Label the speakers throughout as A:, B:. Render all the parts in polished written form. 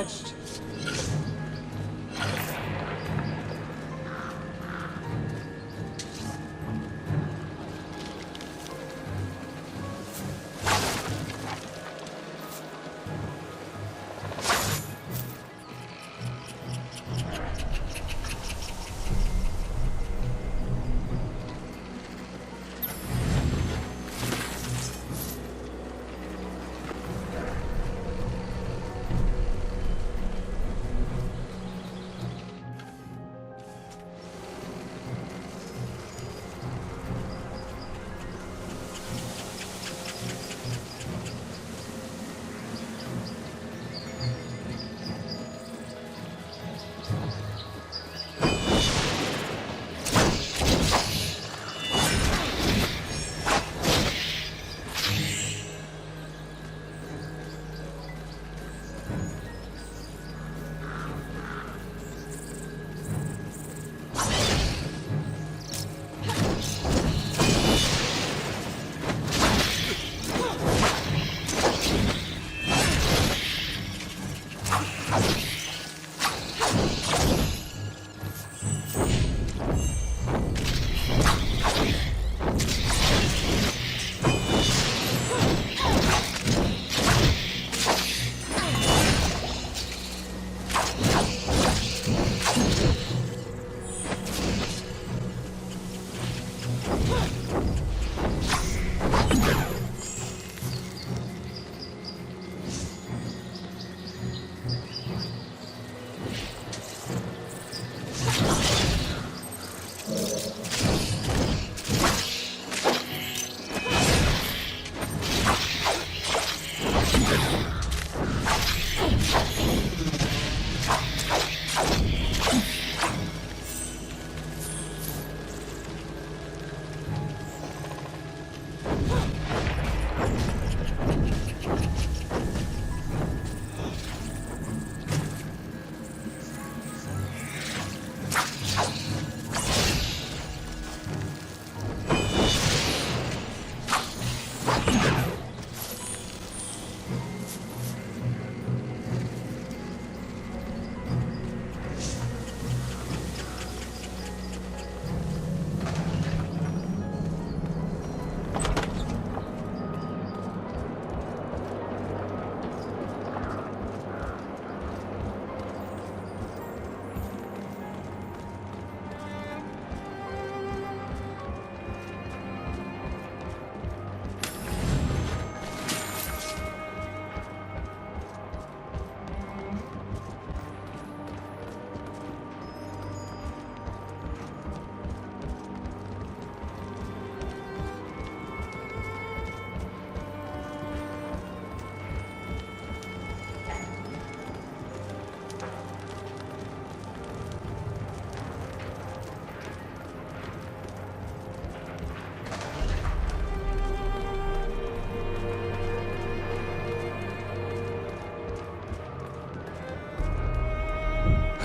A: attached.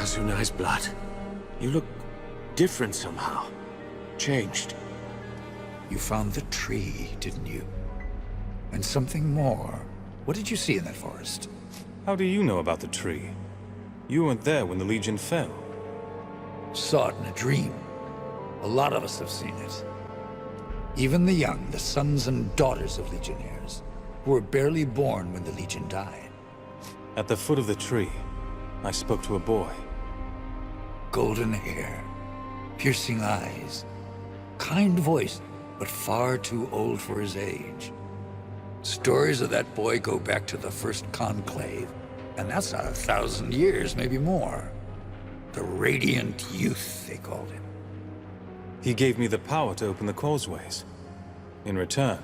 B: Asunai's blood. You look different somehow. Changed.
C: You found the tree, didn't you? And something more. What did you see in that forest?
D: How do you know about the tree? You weren't there when the Legion fell.
C: Saw it in a dream. A lot of us have seen it. Even the young, the sons and daughters of Legionnaires, who were barely born when the Legion died.
D: At the foot of the tree, I spoke to a boy.
C: Golden hair, piercing eyes, kind voice, but far too old for his age. Stories of that boy go back to the first conclave, and that's not 1,000 years, maybe more. The Radiant Youth, they called him.
D: He gave me the power to open the causeways. In return,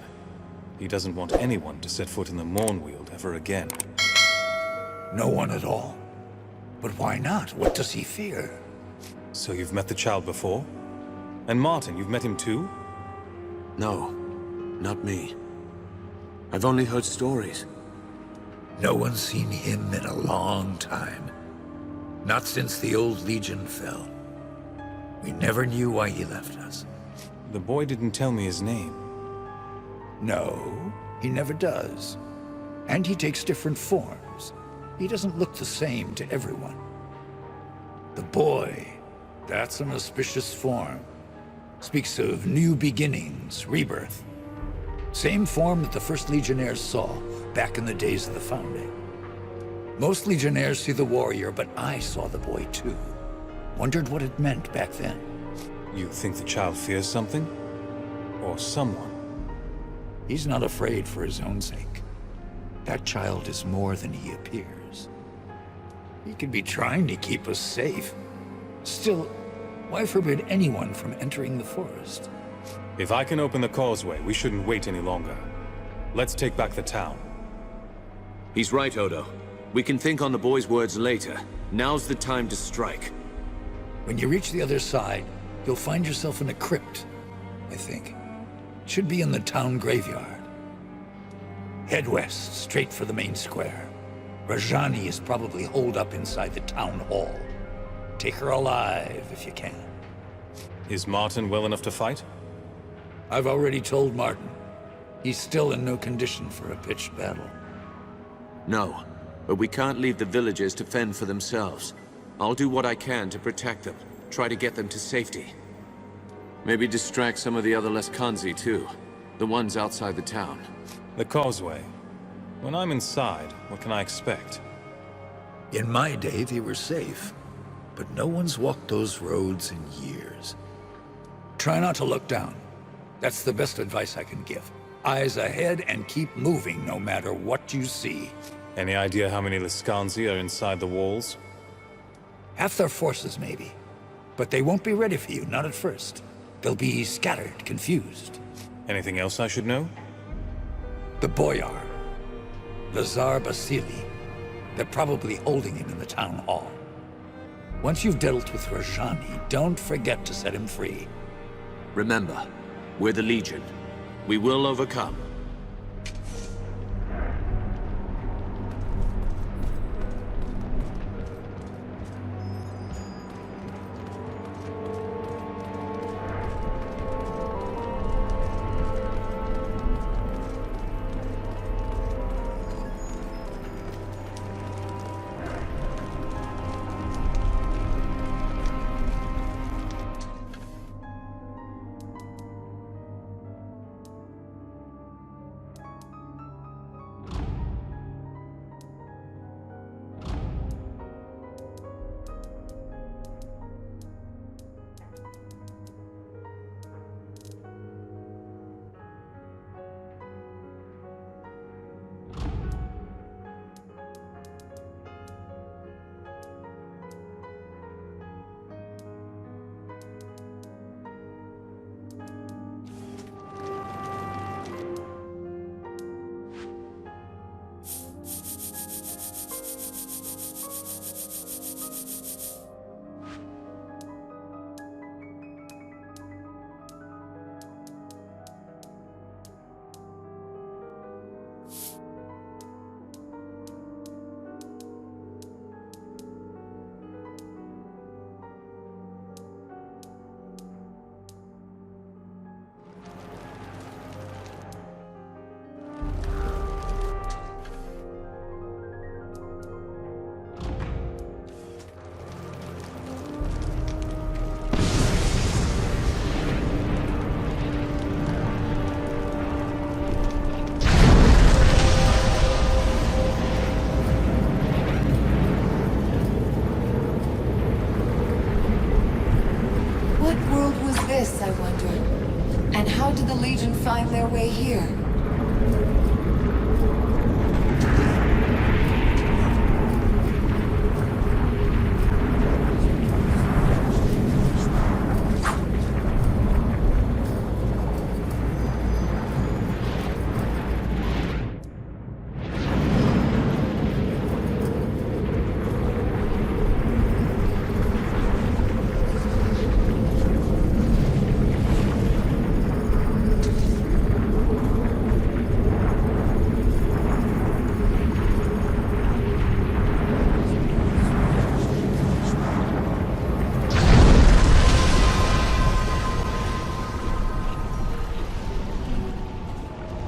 D: he doesn't want anyone to set foot in the Mournweald ever again.
C: No one at all. But why not? What does he fear?
D: So you've met the child before? And Martin, you've met him too?
B: No, not me. I've only heard stories.
C: No one's seen him in a long time. Not since the old Legion fell. We never knew why he left us.
D: The boy didn't tell me his name.
C: No, he never does. And he takes different forms. he doesn't look the same to everyone. The boy, that's an auspicious form. Speaks of new beginnings, rebirth. Same form that the first Legionnaires saw back in the days of the Founding. Most Legionnaires see the warrior, but I saw the boy too. Wondered what it meant back then.
D: You think the child fears something? Or someone?
C: He's not afraid for his own sake. That child is more than he appears. He could be trying to keep us safe. Still, why forbid anyone from entering the forest?
D: If I can open the causeway, we shouldn't wait any longer. Let's take back the town.
B: He's right, Odo. We can think on the boy's words later. Now's the time to strike.
C: When you reach the other side, you'll find yourself in a crypt, I think. Should be in the town graveyard. Head west, straight for the main square. Rajani is probably holed up inside the town hall. Take her alive if you can.
D: Is Martin well enough to fight?
C: I've already told Martin. He's still in no condition for a pitched battle.
B: No, but we can't leave the villagers to fend for themselves. I'll do what I can to protect them, try to get them to safety. Maybe distract some of the other Leskanzi too, the ones outside the town.
D: The causeway. When I'm inside, what can I expect?
C: In my day, they were safe, but no one's walked those roads in years. Try not to look down. That's the best advice I can give. Eyes ahead and keep moving no matter what you see.
D: Any idea how many Leskanzi are inside the walls?
C: Half their forces, maybe. But they won't be ready for you, not at first. They'll be scattered, confused.
D: Anything else I should know?
C: The Boyar. Lazar Basili. They're probably holding him in the town hall. Once you've dealt with Rajani, don't forget to set him free.
B: Remember, we're the Legion. We will overcome.
A: I wonder. And how did the Legion find their way here?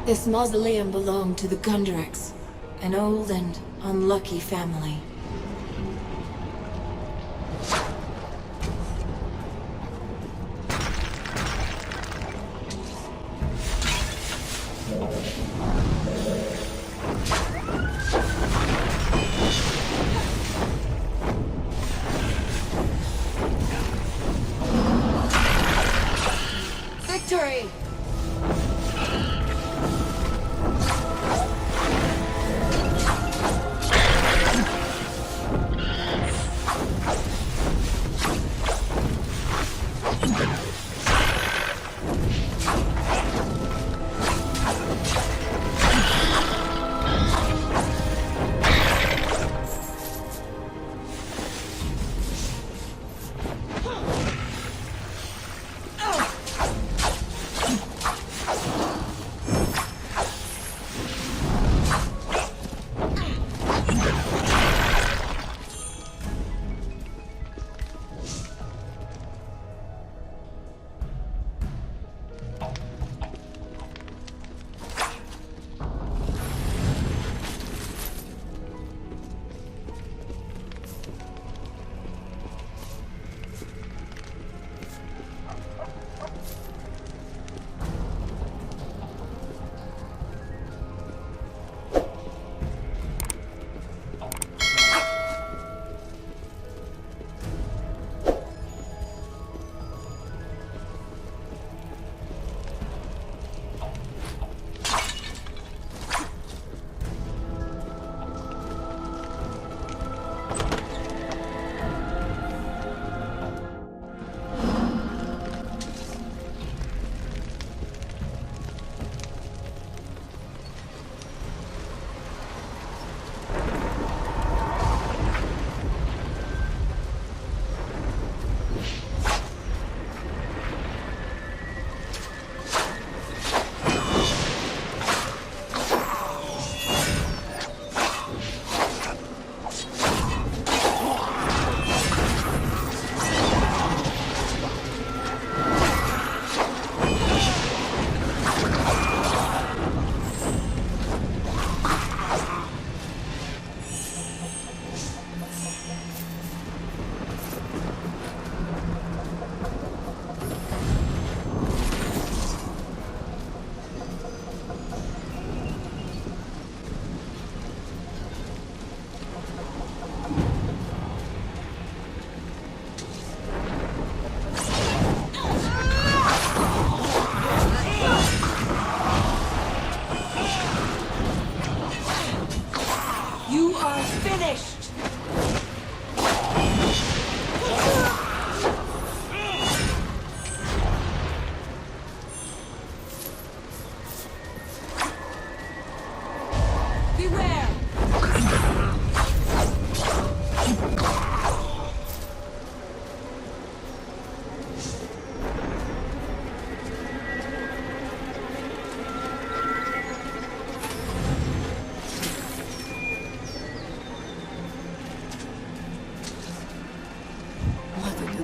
A: This mausoleum belonged to the Gundrex, an old and Unlucky family. Victory!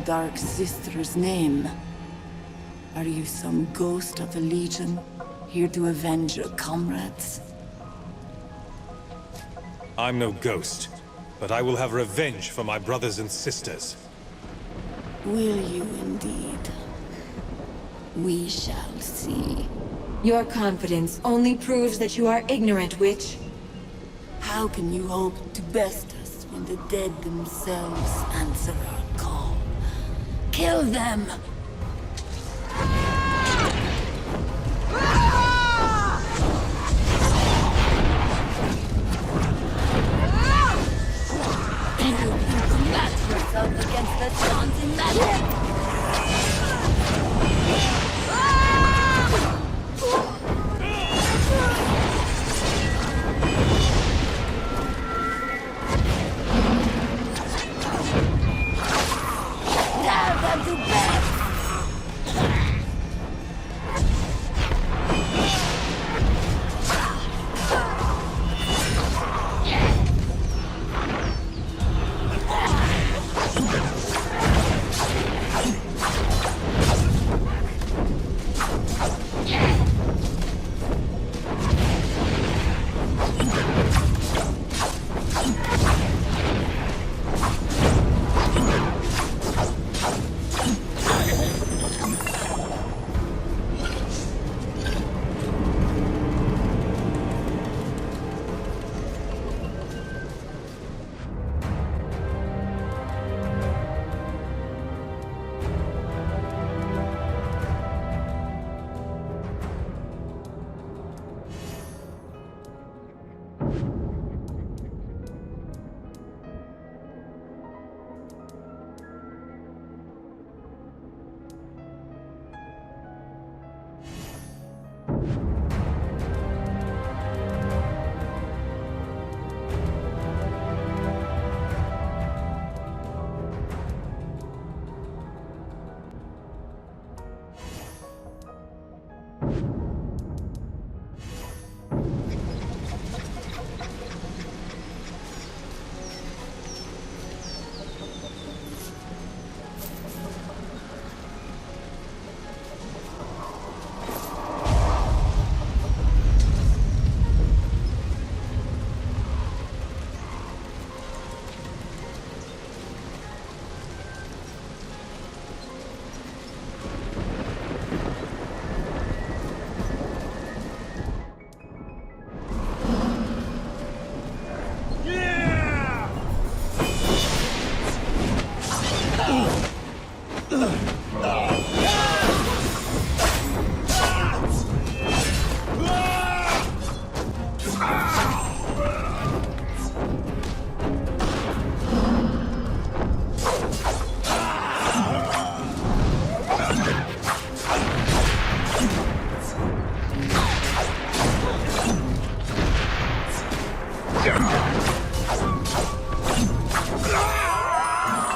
A: Dark Sister's name? Are you some ghost of the Legion, here to avenge your comrades?
D: I'm no ghost, but I will have revenge for my brothers and sisters.
A: Will you indeed? We shall see. Your confidence only proves that you are ignorant, witch. How can you hope to best us when the dead themselves answer our call? Kill them! And you can combat yourself against the taunting magic!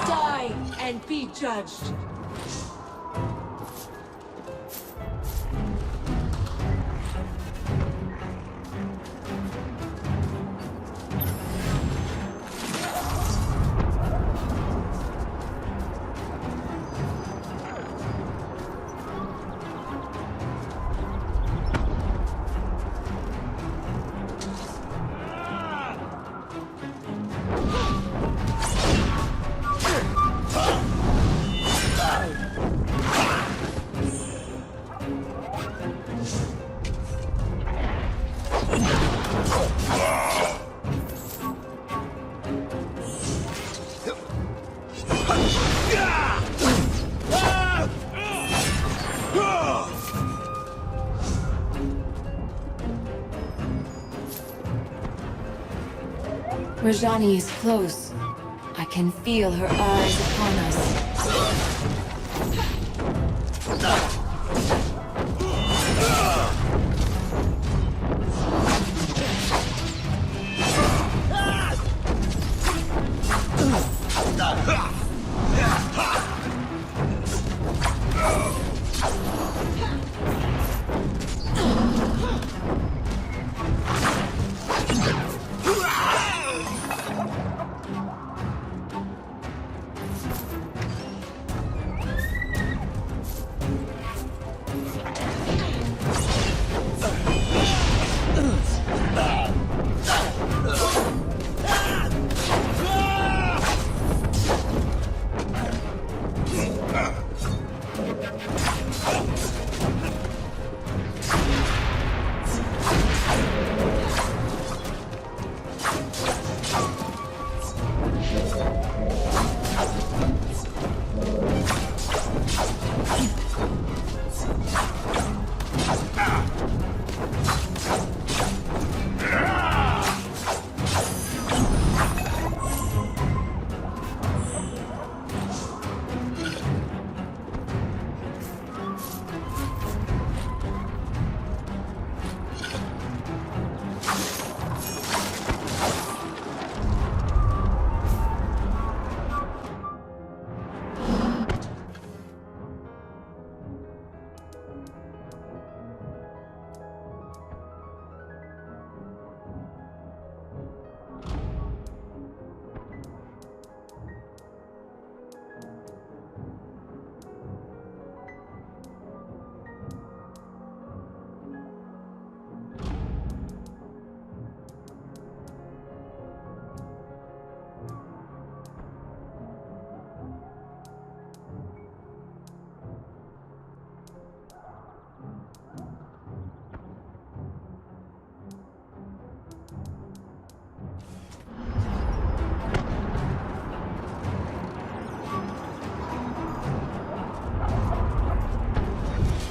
A: Die and be judged. Rajani is close. I can feel her eyes upon us.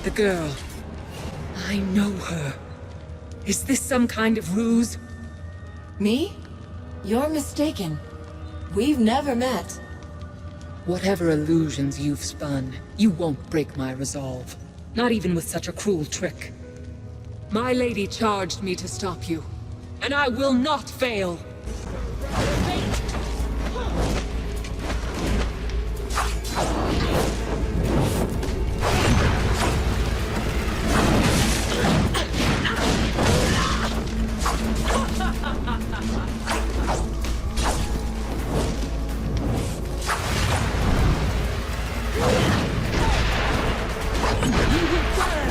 E: The girl. I know her. Is this some kind of ruse?
A: Me? You're mistaken. We've never met.
E: Whatever illusions you've spun, you won't break my resolve. Not even with such a cruel trick. My lady charged me to stop you, and I will not fail.
A: You will burn!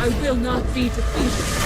E: I will not be defeated.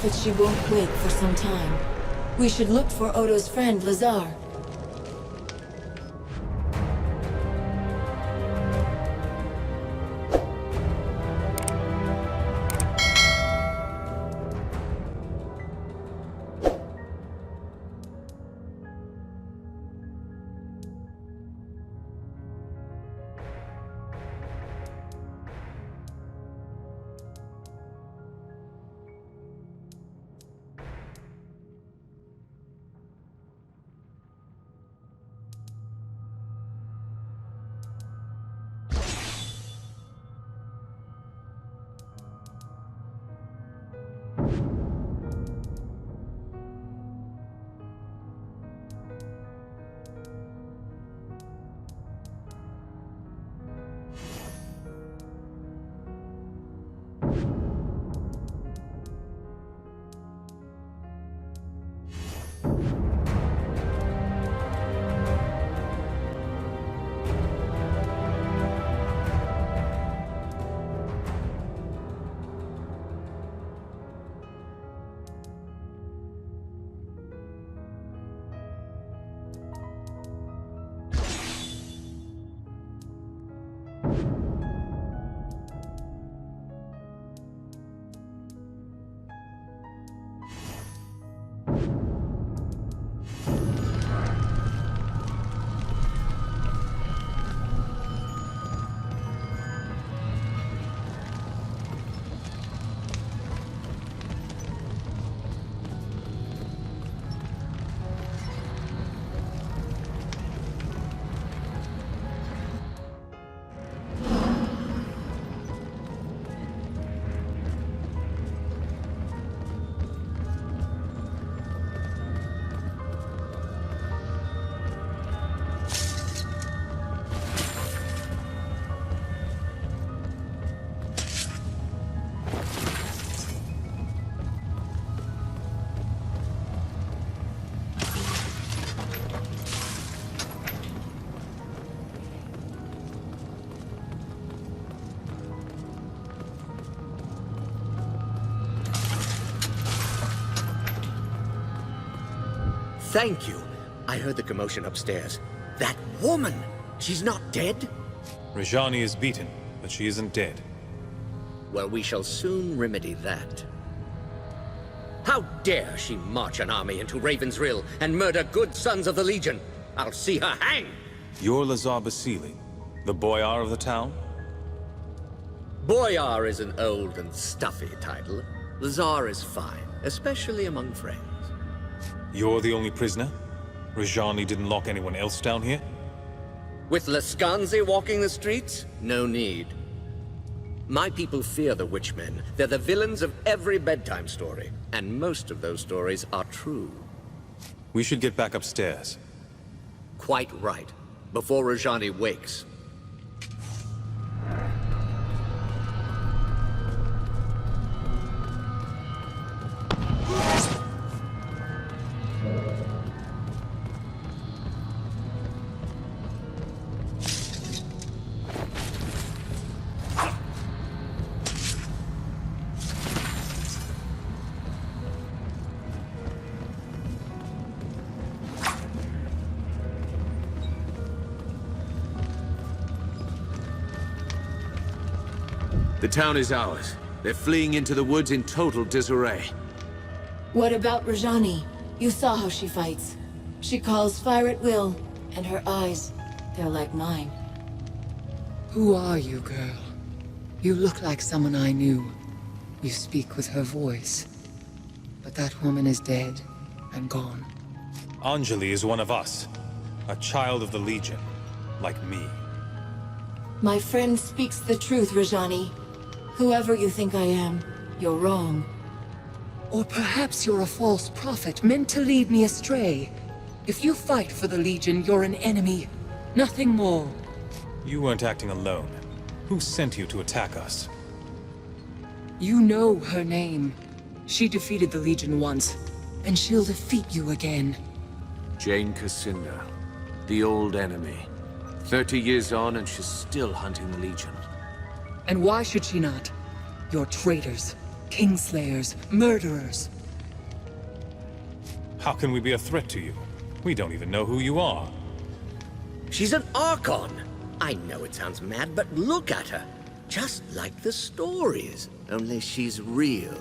A: But she won't wake for some time. We should look for Odo's friend, Lazar.
F: Thank you. I heard the commotion upstairs. That woman! She's not dead?
D: Rajani is beaten, but she isn't dead.
F: Well, we shall soon remedy that. How dare she march an army into Raven's Rill and murder good sons of the Legion? I'll see her hang!
D: You're Lazar Basili, the boyar of the town?
F: Boyar is an old and stuffy title. Lazar is fine, especially among friends.
D: You're the only prisoner? Rajani didn't lock anyone else down here?
F: With Laskanzi walking the streets? No need. My people fear the Witchmen. They're the villains of every bedtime story. And most of those stories are true.
D: We should get back upstairs.
F: Quite right. Before Rajani wakes.
B: The town is ours. They're fleeing into the woods in total disarray.
A: What about Rajani? You saw how she fights. She calls fire at will, and her eyes, they're like mine.
E: Who are you, girl? You look like someone I knew. You speak with her voice. But that woman is dead and gone.
D: Anjali is one of us. A child of the Legion. Like me.
A: My friend speaks the truth, Rajani. Whoever you think I am, you're wrong.
E: Or perhaps you're a false prophet meant to lead me astray. If you fight for the Legion, you're an enemy. Nothing more.
D: You weren't acting alone. Who sent you to attack us?
E: You know her name. She defeated the Legion once, and she'll defeat you again.
B: Jane Cassinda. The old enemy. 30 years on and she's still hunting the Legion.
E: And why should she not? You're traitors, kingslayers, murderers.
D: How can we be a threat to you? We don't even know who you are.
F: She's an Archon! I know it sounds mad, but look at her. Just like the stories, only she's real.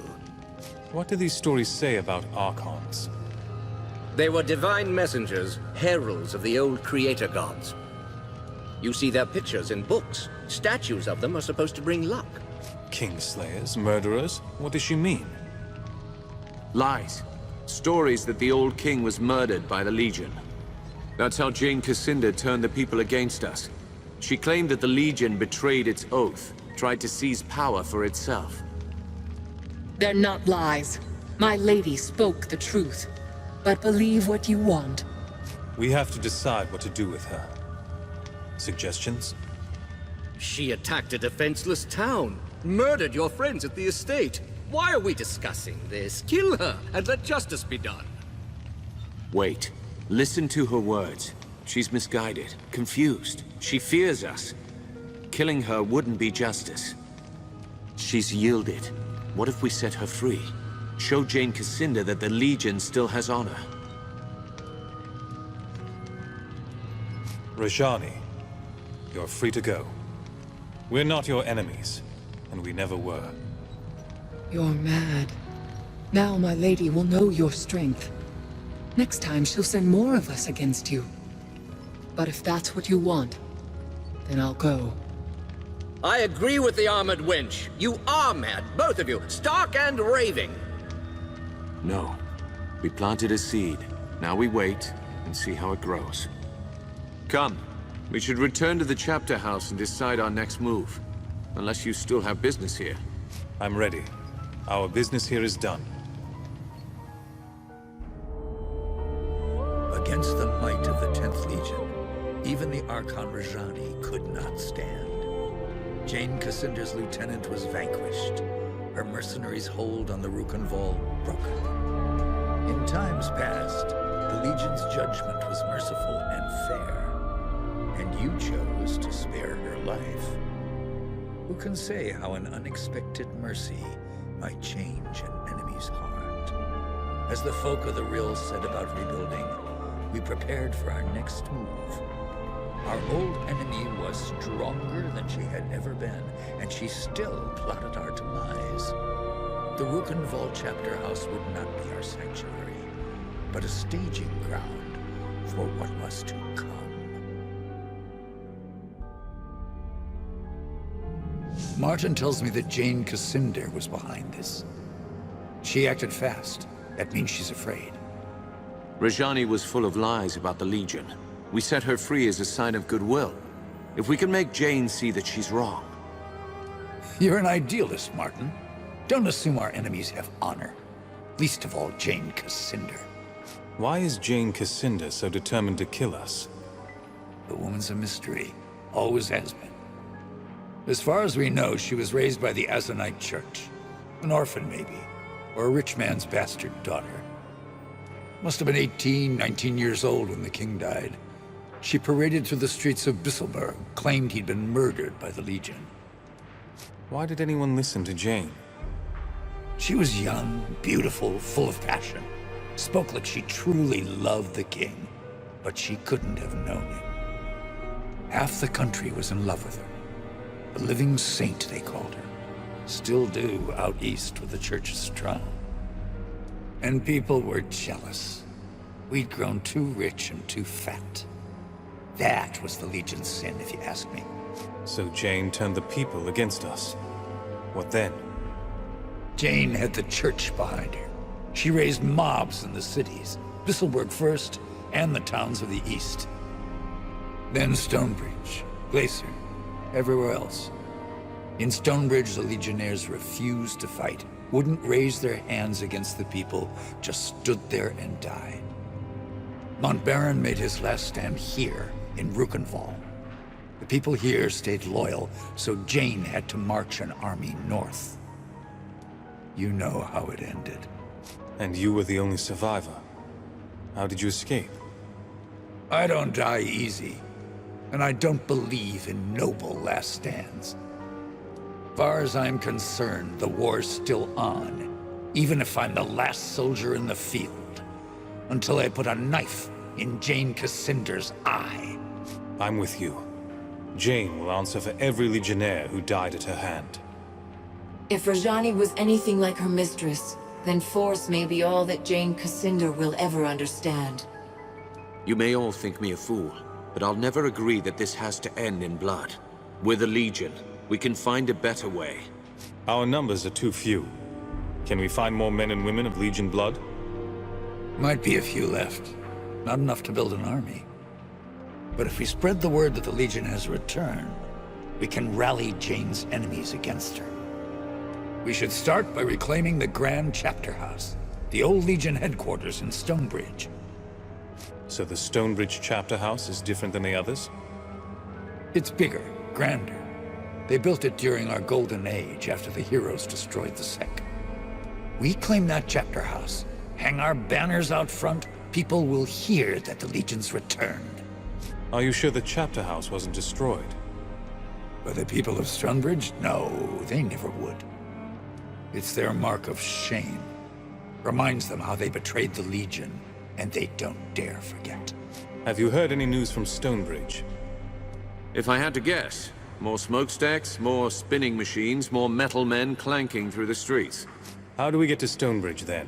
D: What do these stories say about Archons?
F: They were divine messengers, heralds of the old creator gods. You see their pictures in books. Statues of them are supposed to bring luck.
D: Kingslayers? Murderers? What does she mean?
B: Lies. Stories that the old king was murdered by the Legion. That's how Jane Cassinda turned the people against us. She claimed that the Legion betrayed its oath, tried to seize power for itself.
E: They're not lies. My lady spoke the truth. But believe what you want.
D: We have to decide what to do with her. Suggestions?
F: She attacked a defenseless town, murdered your friends at the estate. Why are we discussing this? Kill her and let justice be done.
B: Wait. Listen to her words. She's misguided, confused. She fears us. Killing her wouldn't be justice. She's yielded. What if we set her free? Show Jane Cassinda that the Legion still has honor.
D: Rajani, you're free to go. We're not your enemies, and we never were.
E: You're mad. Now my lady will know your strength. Next time she'll send more of us against you. But if that's what you want, then I'll go.
F: I agree with the armored wench. You are mad, both of you, stark and raving.
B: No. We planted a seed. Now we wait and see how it grows. Come. We should return to the chapter house and decide our next move. Unless you still have business here.
D: I'm ready. Our business here is done.
C: Against the might of the 10th Legion, even the Archon Rajani could not stand. Jane Cassinda's lieutenant was vanquished. Her mercenaries' hold on the Rukenval broken. In times past, the Legion's judgment was merciful and fair. And you chose to spare her life. Who can say how an unexpected mercy might change an enemy's heart? As the folk of the Rill said about rebuilding, we prepared for our next move. Our old enemy was stronger than she had ever been, and she still plotted our demise. The Rukenval chapter house would not be our sanctuary, but a staging ground for what was to come. Martin tells me that Jane Cassinda was behind this. She acted fast. That means she's afraid.
B: Rajani was full of lies about the Legion. We set her free as a sign of goodwill. If we can make Jane see that she's wrong.
C: You're an idealist, Martin. Don't assume our enemies have honor. Least of all, Jane Cascinder.
D: Why is Jane Cascinder so determined to kill us?
C: The woman's a mystery. Always has been. As far as we know, she was raised by the Azanite Church. An orphan, maybe. Or a rich man's bastard daughter. Must have been 18, 19 years old when the king died. She paraded through the streets of Bisselberg, claimed he'd been murdered by the Legion.
D: Why did anyone listen to Jane?
C: She was young, beautiful, full of passion. Spoke like she truly loved the king, but she couldn't have known him. Half the country was in love with her. A living saint, they called her. Still do out east where the church is strong. And people were jealous. We'd grown too rich and too fat. That was the Legion's sin, if you ask me.
D: So Jane turned the people against us. What then?
C: Jane had the church behind her. She raised mobs in the cities, Bisselberg first, and the towns of the east. Then Stonebridge, Glacier, everywhere else. In Stonebridge, the Legionnaires refused to fight, wouldn't raise their hands against the people, just stood there and died. Montbaron made his last stand here, in Rukenval. The people here stayed loyal, so Jane had to march an army north. You know how it ended.
D: And you were the only survivor. How did you escape?
C: I don't die easy, and I don't believe in noble last stands. Far as I'm concerned, the war's still on, even if I'm the last soldier in the field, until I put a knife in Jane Cascinder's eye.
D: I'm with you. Jane will answer for every Legionnaire who died at her hand.
A: If Rajani was anything like her mistress, then force may be all that Jane Cascinder will ever understand.
B: You may all think me a fool, but I'll never agree that this has to end in blood. We're the Legion. We can find a better way.
D: Our numbers are too few. Can we find more men and women of Legion blood?
C: Might be a few left. Not enough to build an army. But if we spread the word that the Legion has returned, we can rally Jane's enemies against her. We should start by reclaiming the Grand Chapter House, the old Legion headquarters in Stonebridge.
D: So the Stonebridge Chapter House is different than the others?
C: It's bigger, grander. They built it during our Golden Age after the heroes destroyed the Sec. We claim that Chapter House, hang our banners out front, people will hear that the Legion's returned.
D: Are you sure the Chapter House wasn't destroyed?
C: By the people of Stonebridge? No, they never would. It's their mark of shame. Reminds them how they betrayed the Legion, and they don't dare forget.
D: Have you heard any news from Stonebridge?
B: If I had to guess, more smokestacks, more spinning machines, more metal men clanking through the streets.
D: How do we get to Stonebridge then?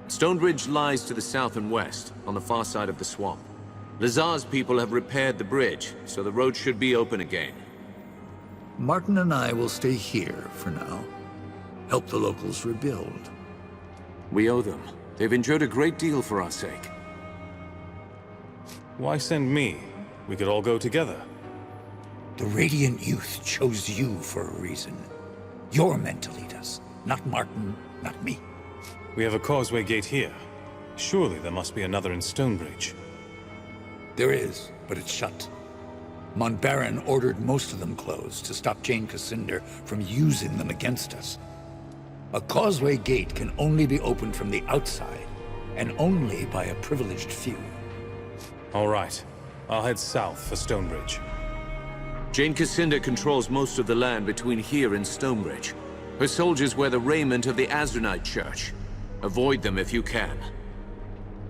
B: Stonebridge lies to the south and west, on the far side of the swamp. Lazar's people have repaired the bridge, so the road should be open again.
C: Martin and I will stay here for now. Help the locals rebuild.
B: We owe them. They've endured a great deal for our sake.
D: Why send me? We could all go together.
C: The Radiant Youth chose you for a reason. You're meant to lead us, not Martin, not me.
D: We have a causeway gate here. Surely there must be another in Stonebridge.
C: There is, but it's shut. Montbaron ordered most of them closed to stop Jane Cascinder from using them against us. A causeway gate can only be opened from the outside, and only by a privileged few.
D: All right. I'll head south for Stonebridge.
B: Jane Cascinder controls most of the land between here and Stonebridge. Her soldiers wear the raiment of the Azranite Church. Avoid them if you can.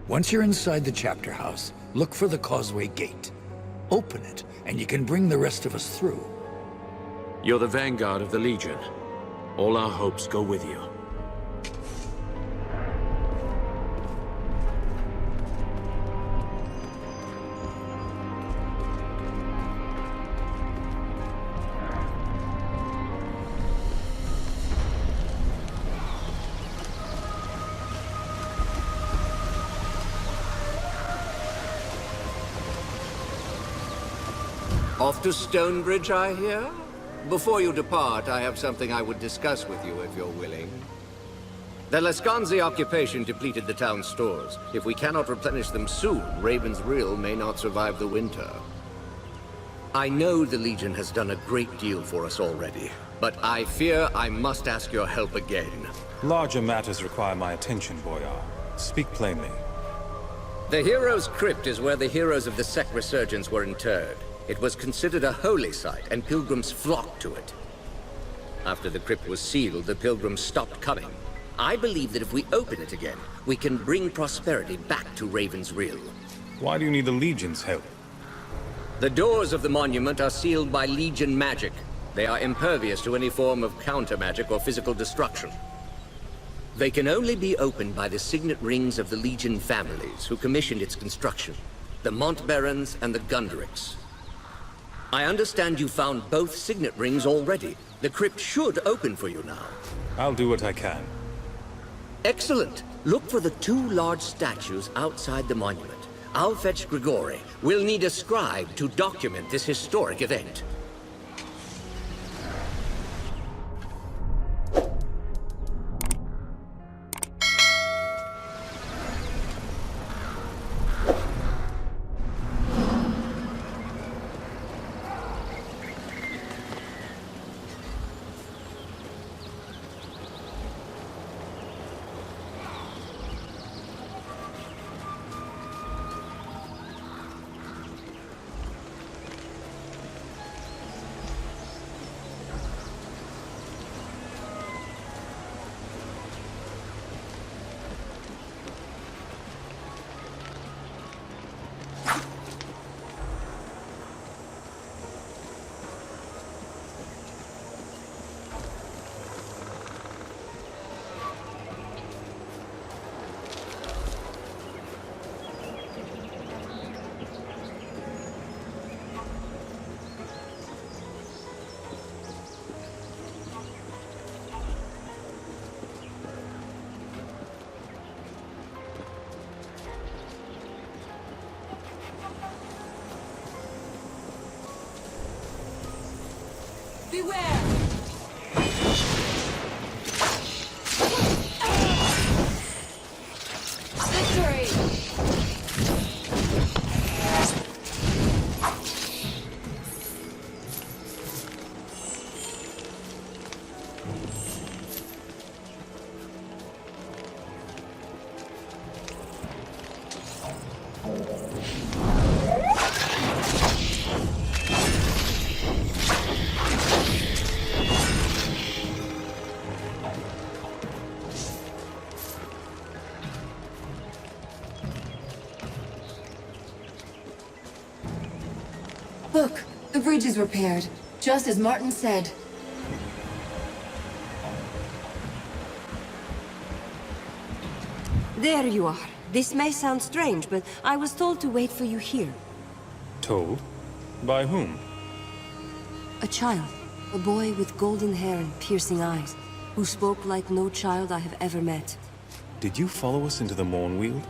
C: Once you're inside the chapter house, look for the causeway gate. Open it, and you can bring the rest of us through.
B: You're the vanguard of the Legion. All our hopes go with you.
F: Off to Stonebridge, I hear? Before you depart, I have something I would discuss with you if you're willing. The Laskanzi occupation depleted the town's stores. If we cannot replenish them soon, Raven's Rill may not survive the winter. I know the Legion has done a great deal for us already, but I fear I must ask your help again.
D: Larger matters require my attention, Boyar. Speak plainly.
F: The Heroes' Crypt is where the heroes of the Sect Resurgence were interred. It was considered a holy site, and pilgrims flocked to it. After the crypt was sealed, the pilgrims stopped coming. I believe that if we open it again, we can bring prosperity back to Raven's Rill.
D: Why do you need the Legion's help?
F: The doors of the monument are sealed by Legion magic. They are impervious to any form of counter-magic or physical destruction. They can only be opened by the signet rings of the Legion families who commissioned its construction, the Montbarons and the Gundricks. I understand you found both signet rings already. The crypt should open for you now.
D: I'll do what I can.
F: Excellent. Look for the 2 large statues outside the monument. I'll fetch Grigori. We'll need a scribe to document this historic event.
A: Beware! Victory! Look, the bridge is repaired, just as Martin said.
G: There you are. This may sound strange, but I was told to wait for you here.
D: Told? By whom?
G: A child. A boy with golden hair and piercing eyes, who spoke like no child I have ever met.
D: Did you follow us into the Mournweald?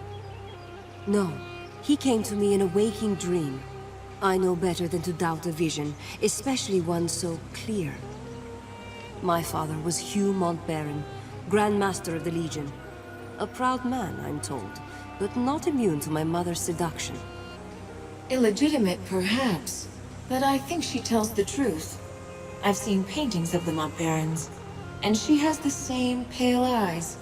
G: No. He came to me in a waking dream. I know better than to doubt a vision, especially one so clear. My father was Hugh Montbaron, Grand Master of the Legion. A proud man, I'm told, but not immune to my mother's seduction.
A: Illegitimate, perhaps, but I think she tells the truth. I've seen paintings of the Montbarons, and she has the same pale eyes.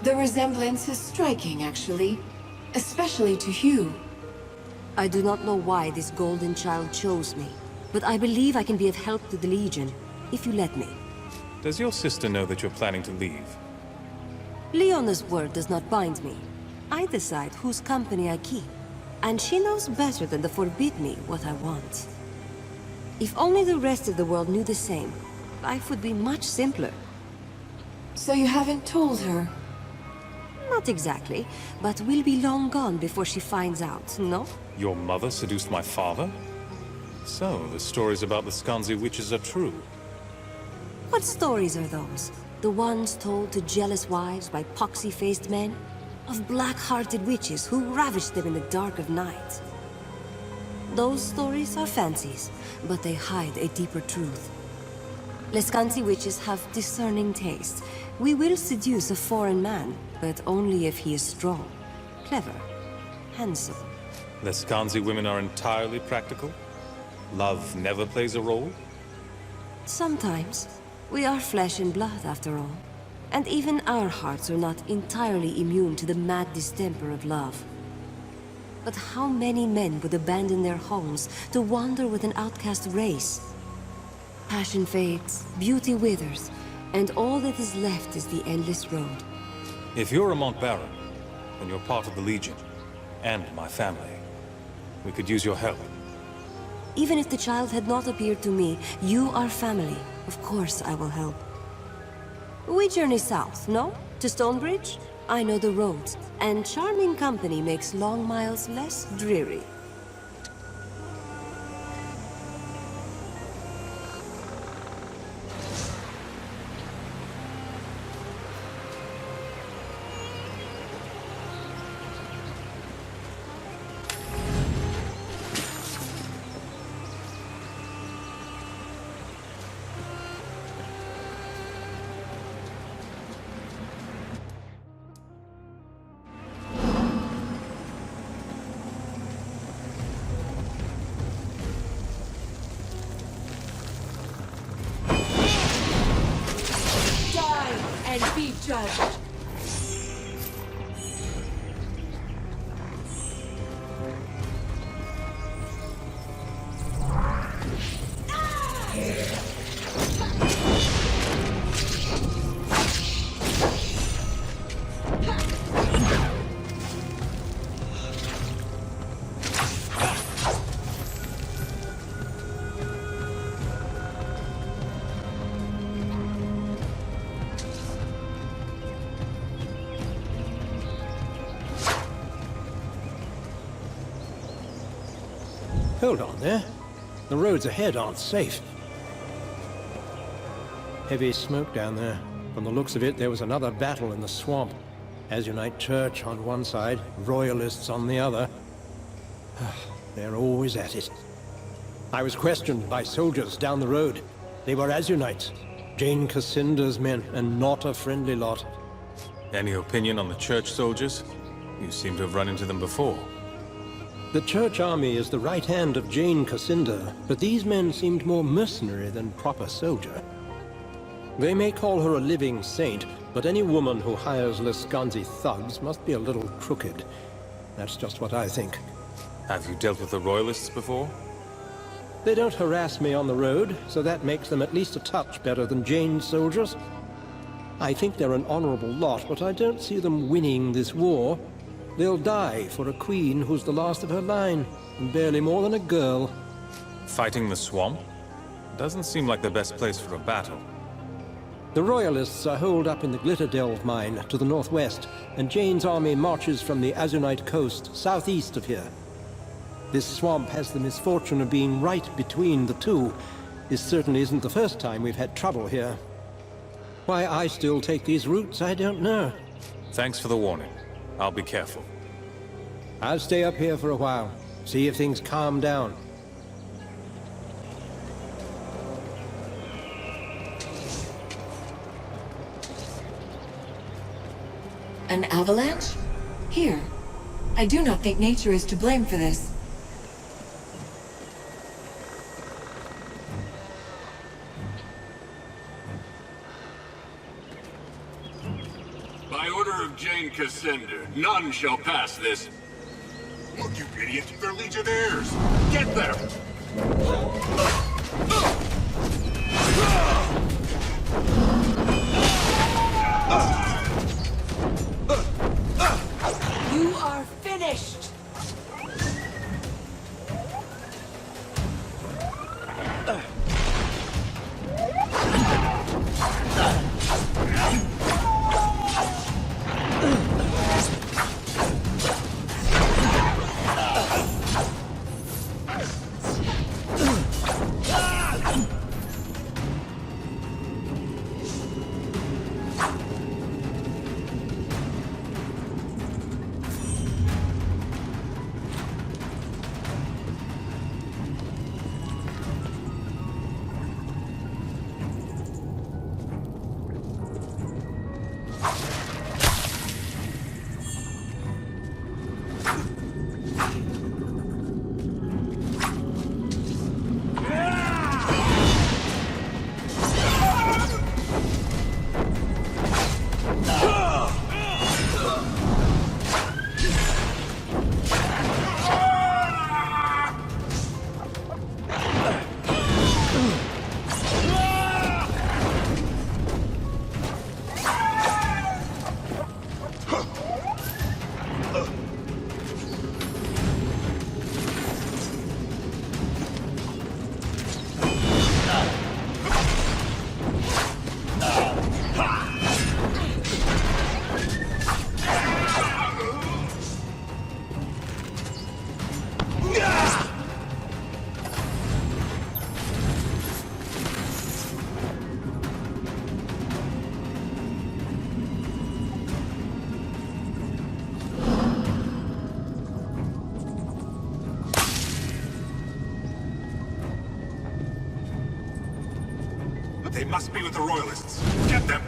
A: The resemblance is striking, actually, especially to Hugh.
G: I do not know why this golden child chose me, but I believe I can be of help to the Legion, if you let me.
D: Does your sister know that you're planning to leave?
G: Leona's word does not bind me. I decide whose company I keep, and she knows better than to forbid me what I want. If only the rest of the world knew the same, life would be much simpler.
A: So you haven't told her?
G: Not exactly, but we'll be long gone before she finds out, no?
D: Your mother seduced my father? So, the stories about the Skanzi witches are true.
G: What stories are those? The ones told to jealous wives by poxy-faced men? Of black-hearted witches who ravished them in the dark of night? Those stories are fancies, but they hide a deeper truth. Leskansi witches have discerning taste. We will seduce a foreign man, but only if he is strong, clever, handsome.
D: The Skanzi women are entirely practical? Love never plays a role?
G: Sometimes. We are flesh and blood, after all. And even our hearts are not entirely immune to the mad distemper of love. But how many men would abandon their homes to wander with an outcast race? Passion fades, beauty withers, and all that is left is the endless road.
D: If you're a Mont Baron, then you're part of the Legion, and my family. We could use your help.
G: Even if the child had not appeared to me, you are family. Of course I will help. We journey south, no? To Stonebridge? I know the roads, and charming company makes long miles less dreary.
A: And be judged.
H: Hold on there. The roads ahead aren't safe. Heavy smoke down there. From the looks of it, there was another battle in the swamp. Azunite Church on one side, Royalists on the other. They're always at it. I was questioned by soldiers down the road. They were Azunites, Jane Cassinda's men, and not a friendly lot.
D: Any opinion on the Church soldiers? You seem to have run into them before.
H: The Church army is the right hand of Jane Cassinda, but these men seemed more mercenary than proper soldier. They may call her a living saint, but any woman who hires Leskanzi thugs must be a little crooked. That's just what I think.
D: Have you dealt with the Royalists before?
H: They don't harass me on the road, so that makes them at least a touch better than Jane's soldiers. I think they're an honorable lot, but I don't see them winning this war. They'll die for a queen who's the last of her line, and barely more than a girl.
D: Fighting the swamp? Doesn't seem like the best place for a battle.
H: The Royalists are holed up in the Glitterdelve mine to the northwest, and Jane's army marches from the Azunite coast southeast of here. This swamp has the misfortune of being right between the two. This certainly isn't the first time we've had trouble here. Why I still take these routes, I don't know.
D: Thanks for the warning. I'll be careful.
H: I'll stay up here for a while, see if things calm down.
A: An avalanche? Here. I do not think nature is to blame for this.
I: By order of Jane Cassinda, none shall pass this. Look, you idiots, they're Legionnaires! Get them!
A: You are finished!
I: They must be with the Royalists. Get them!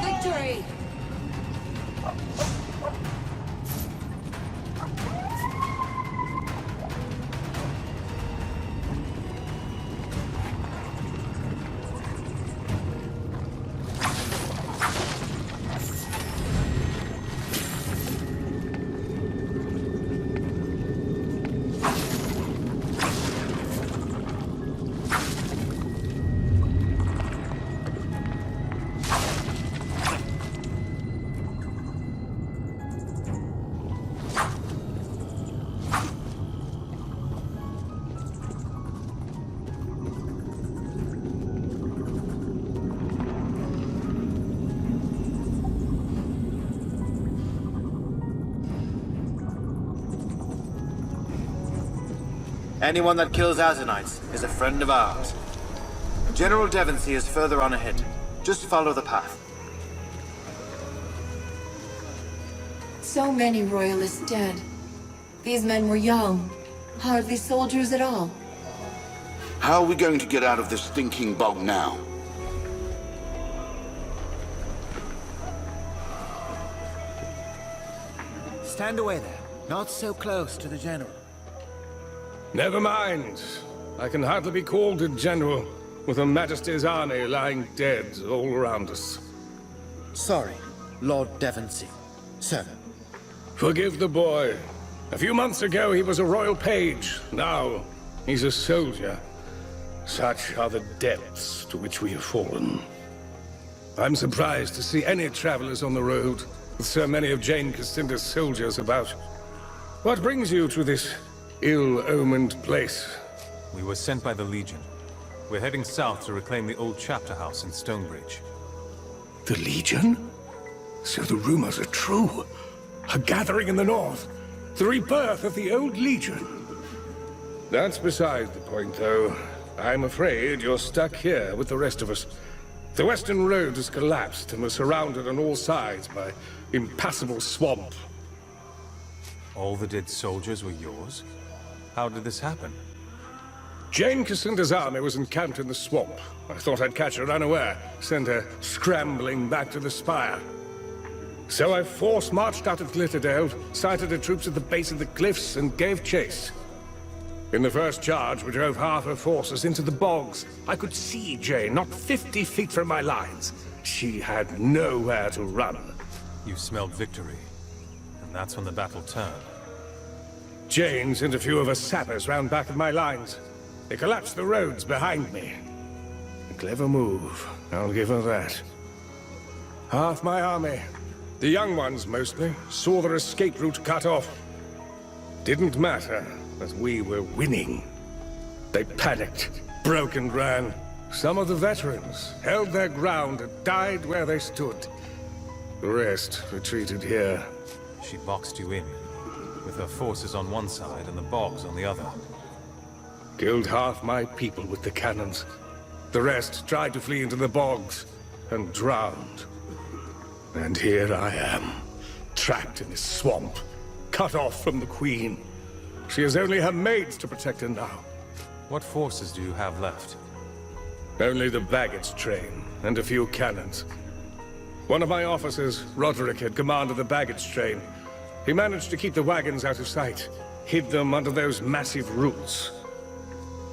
A: Victory!
J: Anyone that kills Azanites is a friend of ours. General Devonsey is further on ahead. Just follow the path.
A: So many Royalists dead. These men were young, hardly soldiers at all.
K: How are we going to get out of this stinking bog now?
J: Stand away there. Not so close to the General.
L: Never mind. I can hardly be called a general, with Her Majesty's army lying dead all around us.
J: Sorry, Lord Devonsey. Sir.
L: Forgive the boy. A few months ago he was a royal page. Now he's a soldier. Such are the depths to which we have fallen. I'm surprised to see any travelers on the road, with so many of Jane Cassinder's soldiers about. What brings you to this ill-omened place?
D: We were sent by the Legion. We're heading south to reclaim the old chapter house in Stonebridge.
L: The Legion? So the rumors are true. A gathering in the north. The rebirth of the old Legion. That's beside the point, though. I'm afraid you're stuck here with the rest of us. The western road has collapsed and we're surrounded on all sides by impassable swamp.
D: All the dead soldiers were yours? How did this happen?
L: Jane Cassinder's army was encamped in the swamp. I thought I'd catch her unaware, send her scrambling back to the spire. So I force-marched out of Glitterdale, sighted her troops at the base of the cliffs, and gave chase. In the first charge, we drove half her forces into the bogs. I could see Jane, not 50 feet from my lines. She had nowhere to run.
D: You smelled victory, and that's when the battle turned.
L: Jane sent a few of her sappers round back of my lines. They collapsed the roads behind me. A clever move, I'll give her that. Half my army, the young ones mostly, saw their escape route cut off. Didn't matter, as we were winning. They panicked, broke and ran. Some of the veterans held their ground and died where they stood. The rest retreated here.
D: She boxed you in, with her forces on one side and the bogs on the other.
L: Killed half my people with the cannons. The rest tried to flee into the bogs and drowned. And here I am, trapped in this swamp, cut off from the Queen. She has only her maids to protect her now.
D: What forces do you have left?
L: Only the baggage train and a few cannons. One of my officers, Roderick, had commanded the baggage train. He managed to keep the wagons out of sight, hid them under those massive roots.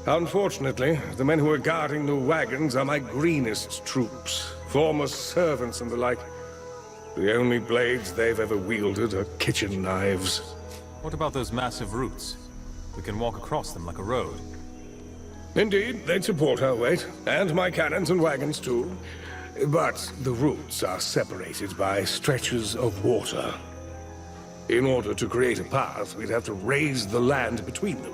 L: Unfortunately, the men who are guarding the wagons are my greenest troops, former servants and the like. The only blades they've ever wielded are kitchen knives.
D: What about those massive roots? We can walk across them like a road.
L: Indeed, they'd support our weight, and my cannons and wagons too. But the roots are separated by stretches of water. In order to create a path, we'd have to raise the land between them.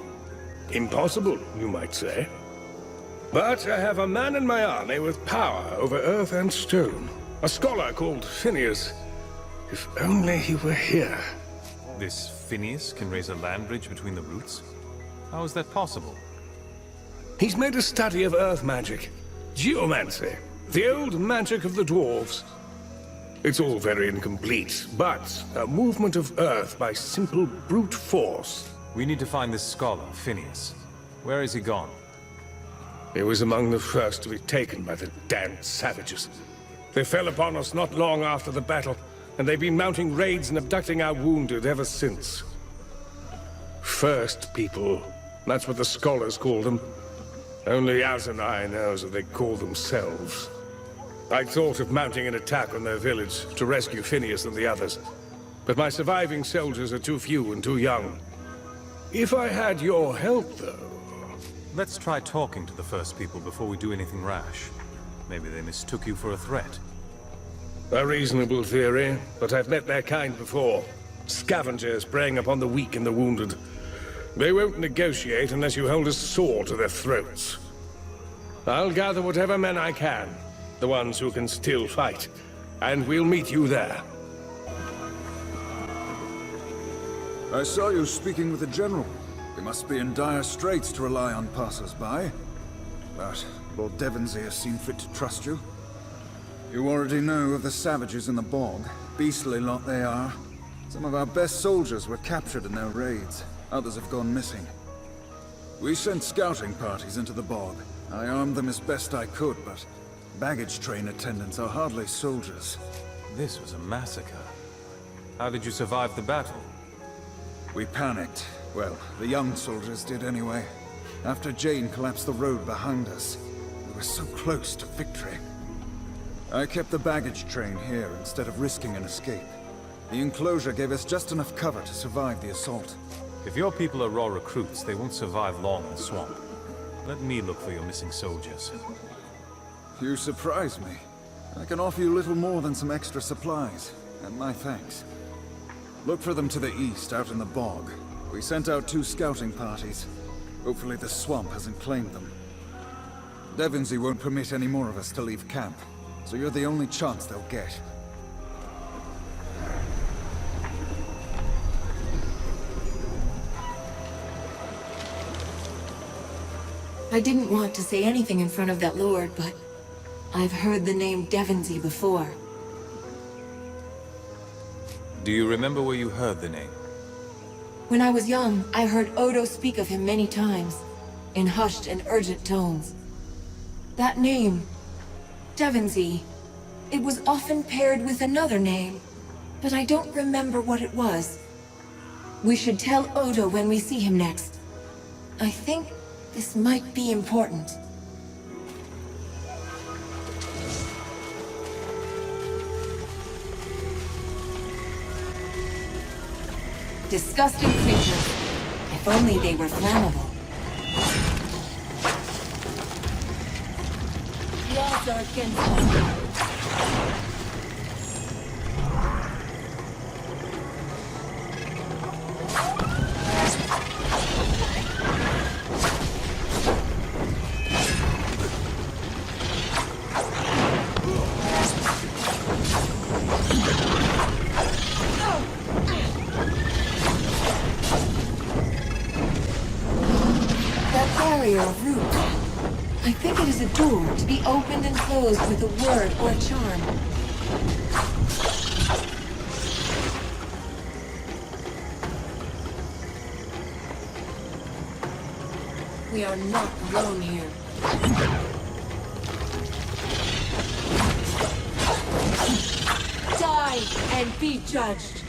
L: Impossible, you might say. But I have a man in my army with power over earth and stone. A scholar called Phineas. If only he were here.
D: This Phineas can raise a land bridge between the roots? How is that possible?
L: He's made a study of earth magic. Geomancy. The old magic of the dwarves. It's all very incomplete, but a movement of earth by simple brute force.
D: We need to find this scholar, Phineas. Where is he gone?
L: He was among the first to be taken by the damned savages. They fell upon us not long after the battle, and they've been mounting raids and abducting our wounded ever since. First people, that's what the scholars call them. Only Azanai knows what they call themselves. I thought of mounting an attack on their village to rescue Phineas and the others, but my surviving soldiers are too few and too young. If I had your help, though...
D: Let's try talking to the first people before we do anything rash. Maybe they mistook you for a threat.
L: A reasonable theory, but I've met their kind before. Scavengers preying upon the weak and the wounded. They won't negotiate unless you hold a sword to their throats. I'll gather whatever men I can, the ones who can still fight, and we'll meet you there.
M: I saw you speaking with the General. We must be in dire straits to rely on passers-by. But Lord Devonsey has seen fit to trust you. You already know of the savages in the bog. Beastly lot they are. Some of our best soldiers were captured in their raids. Others have gone missing. We sent scouting parties into the bog. I armed them as best I could, but baggage train attendants are hardly soldiers.
D: This was a massacre. How did you survive the battle?
M: We panicked. Well, the young soldiers did anyway. After Jane collapsed the road behind us, we were so close to victory. I kept the baggage train here instead of risking an escape. The enclosure gave us just enough cover to survive the assault.
D: If your people are raw recruits, they won't survive long in the swamp. Let me look for your missing soldiers.
M: You surprise me. I can offer you little more than some extra supplies, and my thanks. Look for them to the east, out in the bog. We sent out 2 scouting parties. Hopefully the swamp hasn't claimed them. Devonsey won't permit any more of us to leave camp, so you're the only chance they'll get.
A: I didn't want to say anything in front of that lord, but I've heard the name Devonsey before.
D: Do you remember where you heard the name?
A: When I was young, I heard Odo speak of him many times, in hushed and urgent tones. That name, Devonsey, it was often paired with another name, but I don't remember what it was. We should tell Odo when we see him next. I think this might be important. Disgusting creatures. If only they were flammable. The odds are against us. Of root. I think it is a door to be opened and closed with a word or a charm. We are not alone here. Die and be judged.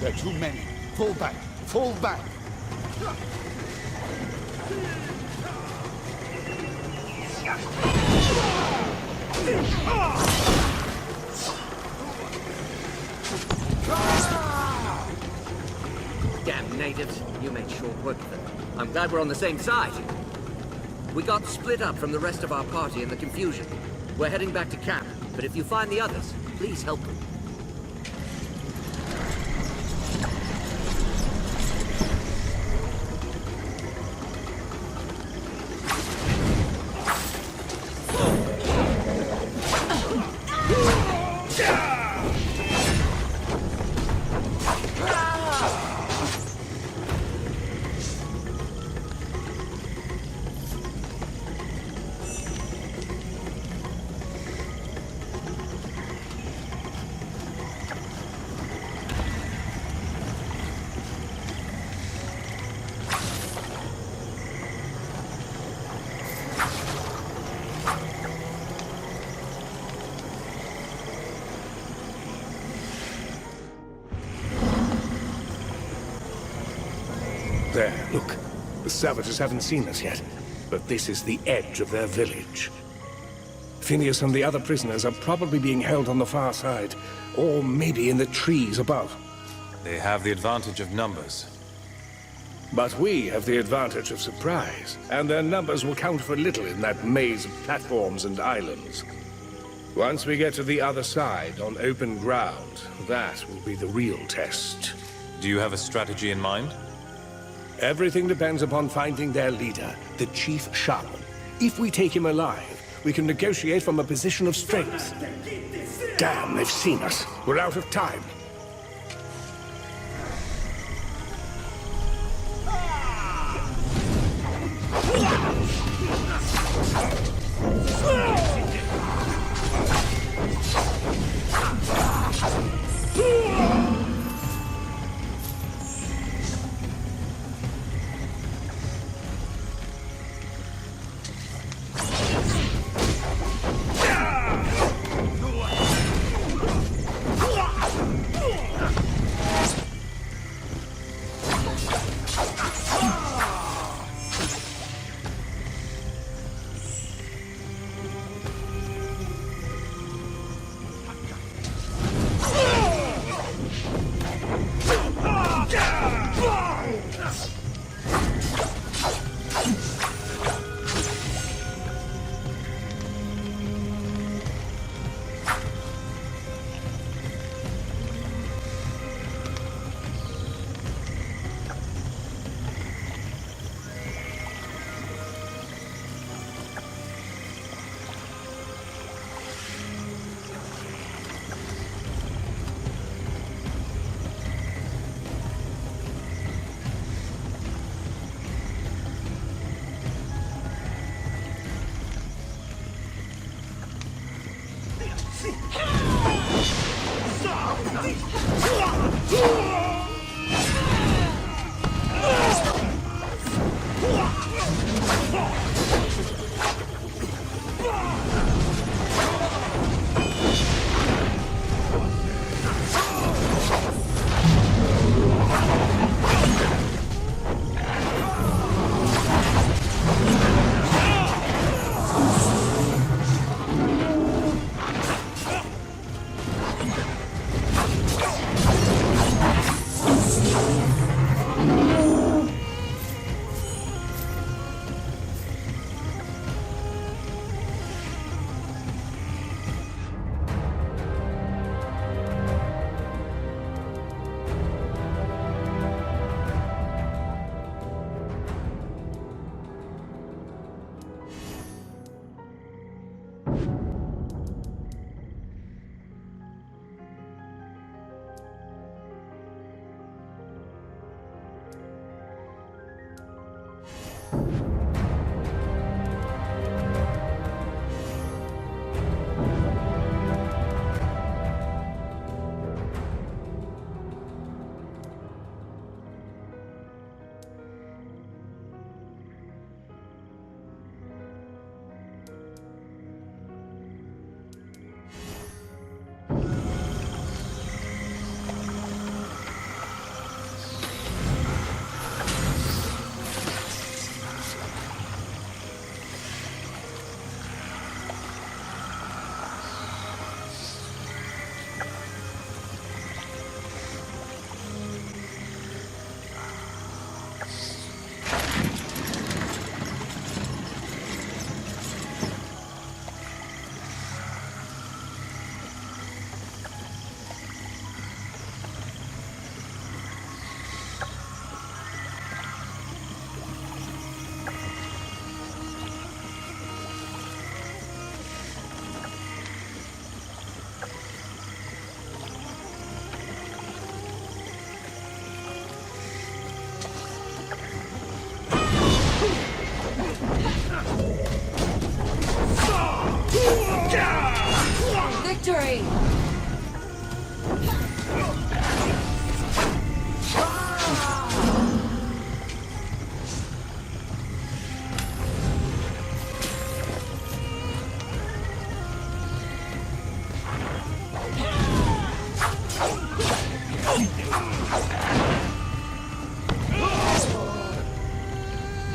K: There are too many. Fall back. Fall back.
F: Damn natives. You made short work of them. I'm glad we're on the same side. We got split up from the rest of our party in the confusion. We're heading back to camp, but if you find the others, please help them.
L: There, look. The Savages haven't seen us yet, but this is the edge of their village. Phineas and the other prisoners are probably being held on the far side, or maybe in the trees above.
D: They have the advantage of numbers.
L: But we have the advantage of surprise, and their numbers will count for little in that maze of platforms and islands. Once we get to the other side, on open ground, that will be the real test.
D: Do you have a strategy in mind?
L: Everything depends upon finding their leader, the Chief Shaman. If we take him alive, we can negotiate from a position of strength. Damn, they've seen us. We're out of time.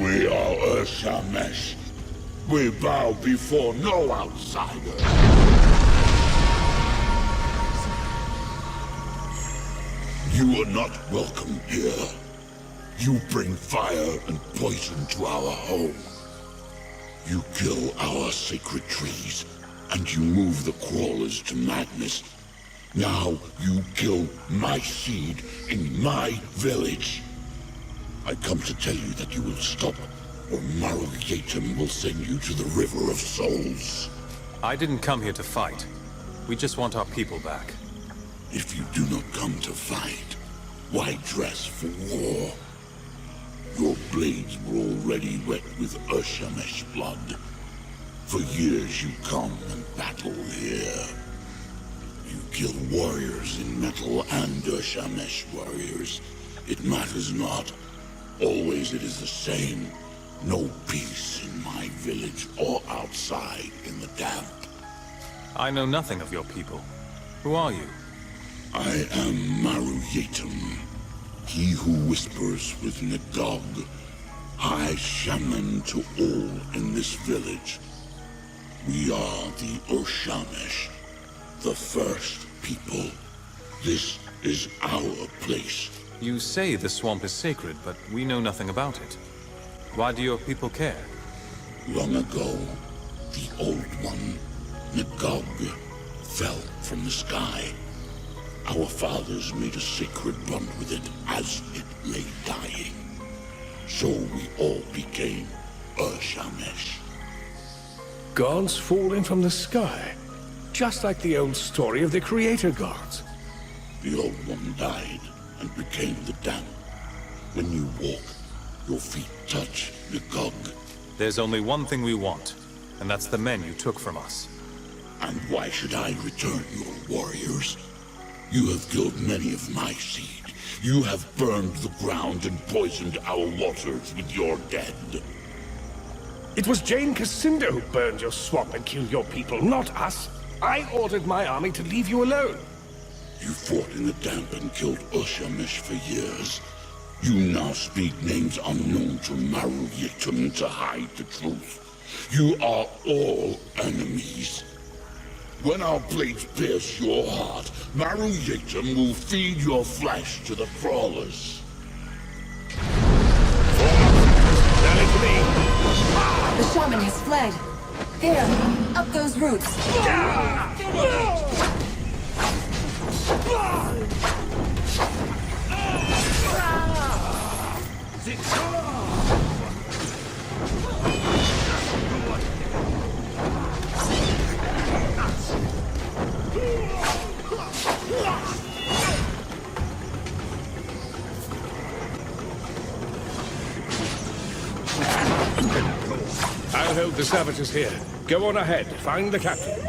K: We are Urshamesh. We bow before no outsider. You are not welcome here. You bring fire and poison to our home. You kill our sacred trees, and you move the crawlers to madness. Now you kill my seed in my village. I come to tell you that you will stop, or Maru Yetum will send you to the River of Souls.
D: I didn't come here to fight. We just want our people back.
K: If you do not come to fight, why dress for war? Your blades were already wet with Urshamesh blood. For years you come and battle here. You kill warriors in metal and Urshamesh warriors. It matters not. Always it is the same. No peace in my village or outside in the damp.
D: I know nothing of your people. Who are you?
K: I am Maru Yetum, he who whispers with Nagog, high shaman to all in this village. We are the Urshamesh, the first people. This is our place.
D: You say the swamp is sacred, but we know nothing about it. Why do your people care?
K: Long ago, the Old One, Nagog, fell from the sky. Our fathers made a sacred bond with it as it lay dying. So we all became Urshamesh.
L: Gods falling from the sky. Just like the old story of the creator gods.
K: The Old One died and became the damp. When you walk, your feet touch Nagog.
D: There's only one thing we want, and that's the men you took from us.
K: And why should I return your warriors? You have killed many of my seed. You have burned the ground and poisoned our waters with your dead.
L: It was Jane Cassinder who burned your swamp and killed your people, not us. I ordered my army to leave you alone.
K: You fought in the damp and killed Urshamesh for years. You now speak names unknown to Maru Yetum to hide the truth. You are all enemies. When our blades pierce your heart, Maru Yetum will feed your flesh to the crawlers.
A: The shaman has fled. Here, up those roots.
L: I'll hold the savages here. Go on ahead. Find the captain.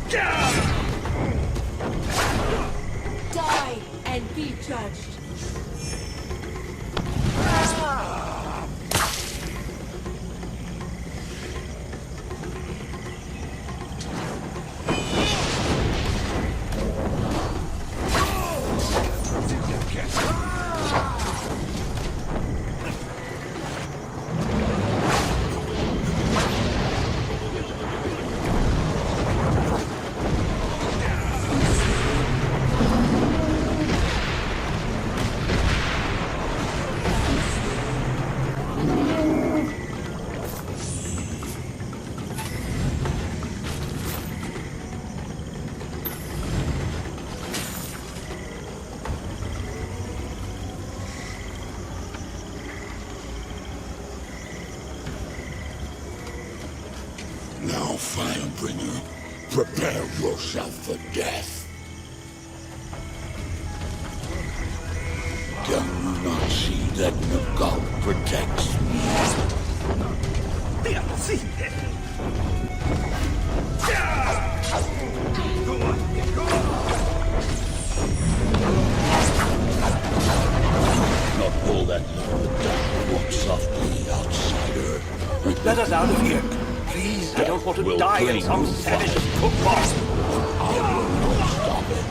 A: Die and be judged.
K: Now, Firebringer, prepare yourself for death. Can you not see that Nagant protects me? Not all that long. Walk softly, outsider.
F: Let us out of here. Please, I don't want to die in some savage's cookbox.
K: Stop it.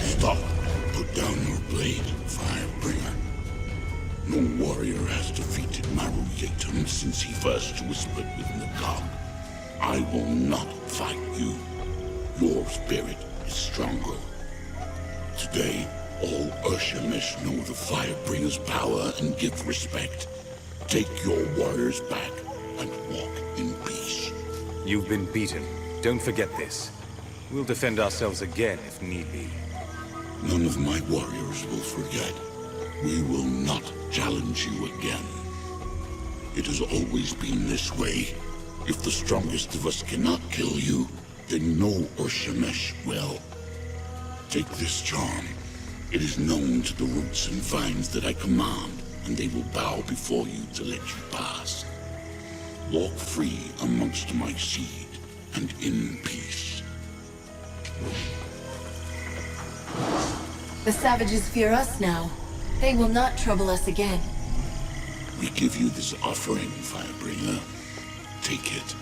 K: Stop. Put down your blade, Firebringer. No warrior has defeated Maru Yetum since he first whispered with Nagant. I will not fight you. Your spirit is stronger. Today, all Urshamesh know the Firebringer's power and give respect. Take your warriors back and walk in peace.
D: You've been beaten. Don't forget this. We'll defend ourselves again if need be.
K: None of my warriors will forget. We will not challenge you again. It has always been this way. If the strongest of us cannot kill you, then no Urshamesh will. Take this charm. It is known to the roots and vines that I command, and they will bow before you to let you pass. Walk free amongst my seed, and in peace.
A: The savages fear us now. They will not trouble us again.
K: We give you this offering, Firebringer. Take it.